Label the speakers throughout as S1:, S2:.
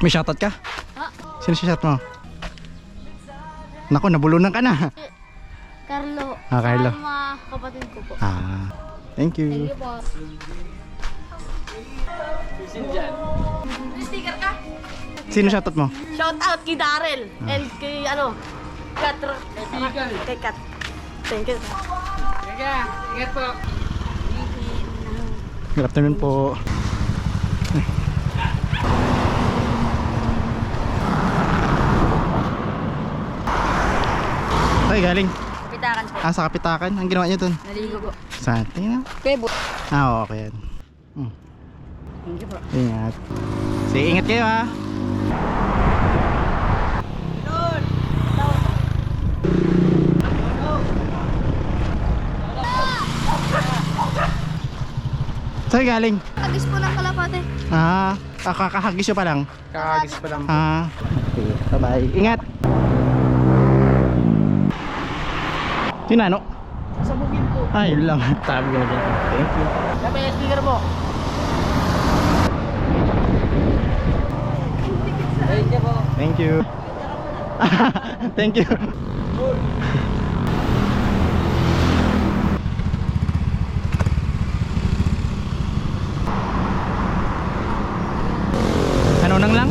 S1: May shoutout ka?
S2: Ha?
S1: Sino si shout mo? Naku, nabulunan ka na.
S2: Carlo.
S1: Ah, Carlo.
S2: Sa mga kapatid ko po.
S1: Ah, thank
S2: Thank
S1: you.
S2: you po.
S1: Sino shoutout mo?
S2: Shout out kay Darrell and kay Kat. Kay Kat. Thank you.
S3: Ingat po.
S1: Good afternoon po. Ay, galing.
S2: Pitakan po.
S1: Ah, sa Kapitakan. Ang ginawa niyo dun?
S2: Naligo po.
S1: Saan? Tingnan.
S2: Kay po.
S1: Ah, okay yan.
S2: Thank you po.
S1: Ingat. Sige, ingat kayo ha. Saan galing?
S2: Agis po ng kalapate.
S1: Ah, kakahagis nyo pa lang.
S3: Kakagis pa lang po.
S1: Ah, okay. Bye-bye. Ingat! Sinano?
S2: Sa bukid po.
S1: Ah, yun lang. Sabi ko na dyan. Thank you.
S2: Sabi yung speaker mo. Thank you po.
S1: Thank you. Thank you. Ano nang lang?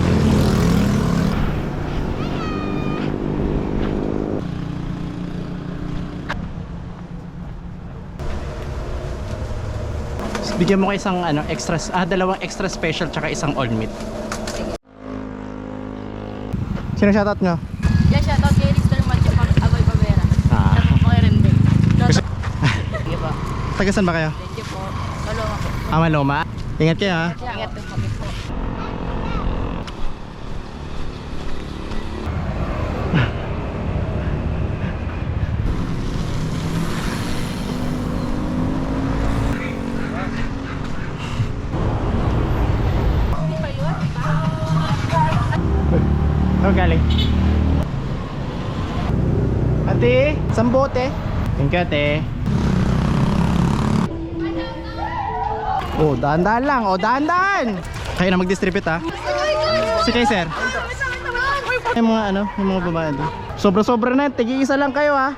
S1: Bigyan mo ko isang extra, dalawang extra special tsaka isang all meat. Sino shoutout nyo?
S2: Yeah, shout out kay Rister Mancho Agoy Pavera.
S1: Ah.
S2: Shout out po kay Rende. Shout out. Thank you po.
S1: Tagasan ba kayo?
S2: Thank you po. Maloma po.
S1: Maloma. Ingat kayo ha.
S2: Ingat po po.
S1: Ano galing? Ate, isang bote. Thank you ate. Oh, dahan-dahan lang. Oh, dahan-dahan. Kayo na mag-distribute ha. Si kay sir. Yung mga yung mga babae doon. Sobra-sobra na. Tigi-isa lang kayo ha.